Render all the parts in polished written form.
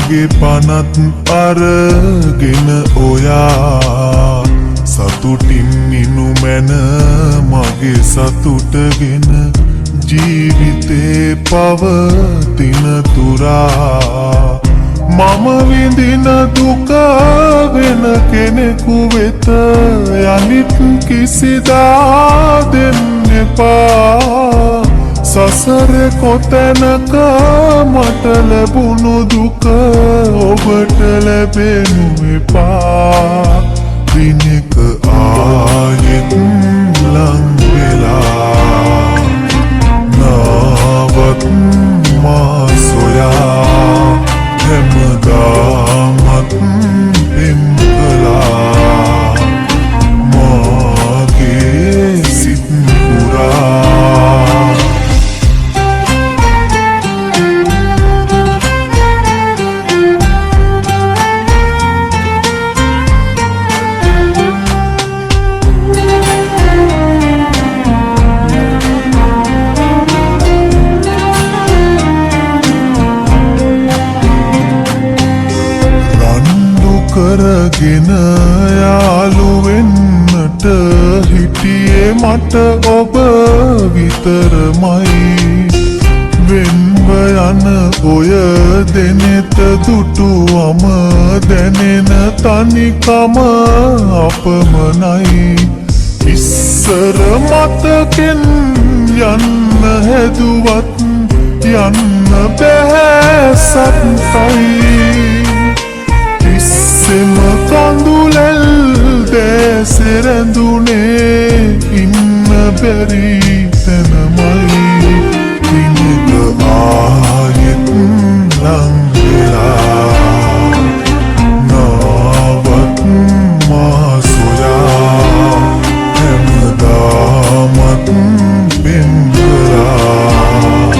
මගේ පනත් අරගෙන ඔයා සතුටින් ඉනු මැන මගේ සතුටගෙන ජීවිතේ පවතින තුරා මම විඳින දුක වෙන කෙනෙකු වෙත යනිත් කිසිදා දෙන්න එපා සසර කොතැනක මට ලැබුණු දුක ඔබට ලැබෙනු එපා දිනක ආයෙත් ලං වෙලා නාවත් මා සොයා හැමදාමත් පෙම් කළා මාගේ සිත් පුරා කරගෙන යාළු වෙන්නට හිටියේ මට ඔබ විතරමයි වෙන්ව යන ඔය දෙනෙත දුටුවම දැනෙන තනිකම අපමණයි ඉස්සර මතකෙන් යන්න හැදුවත් යන්න බැහැ සත්සයි සෙම කඳුලෙල් දැසරැඳුනේ ඉන්න බැරි තැනමයි දිනක ආයෙත් ලං වෙලා නාවත් මා සොයා හැමදාමත් පෙම් කළා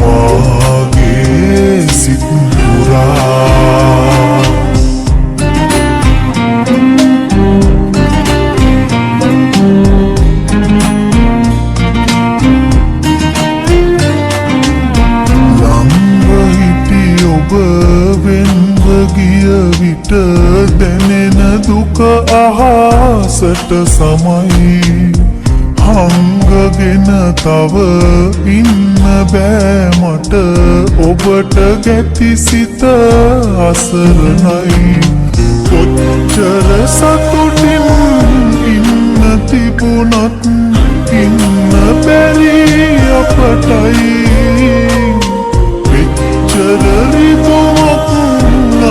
මාගේ සිත් පුරා වෙන්ව ගිය විට දැනෙන දුක අහසට සමයි හංගගෙන තව ඉන්න බෑ මට ඔබට ගැති සිත අසරණයි කොච්චර සතුටින් ඉන්න තිබුණත් ඉන්න බැරි අපටයි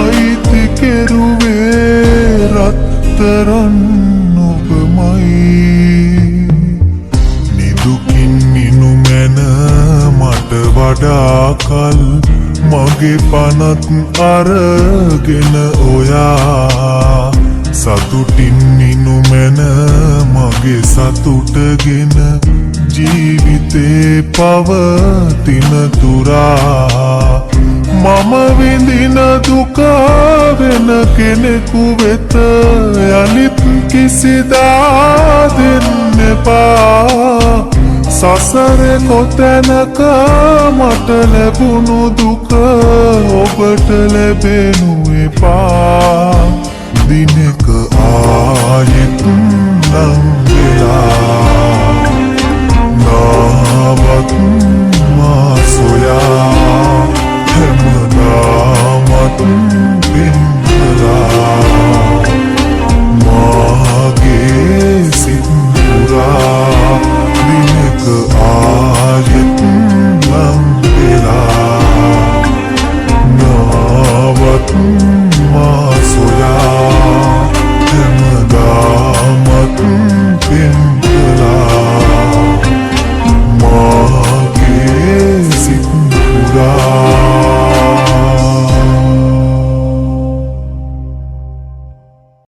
අයිති කෙරුවේ රත්තරන් ඔබමයි නිදුකින් ඉනු මැන මට වඩා කල් මගේ පනත් අරගෙන ඔයා සතුටින් ඉනු මැන මගේ සතුටගෙන ජීවිතේ පවතින තුරා මම විඳින දුක වෙන කෙනෙකු වෙත යනිත් කිසිදා දෙන්න එපා සසර කොතැනක මට ලැබුණු දුක ඔබට ලැබෙනු එපා දිනක ආයෙත් ලං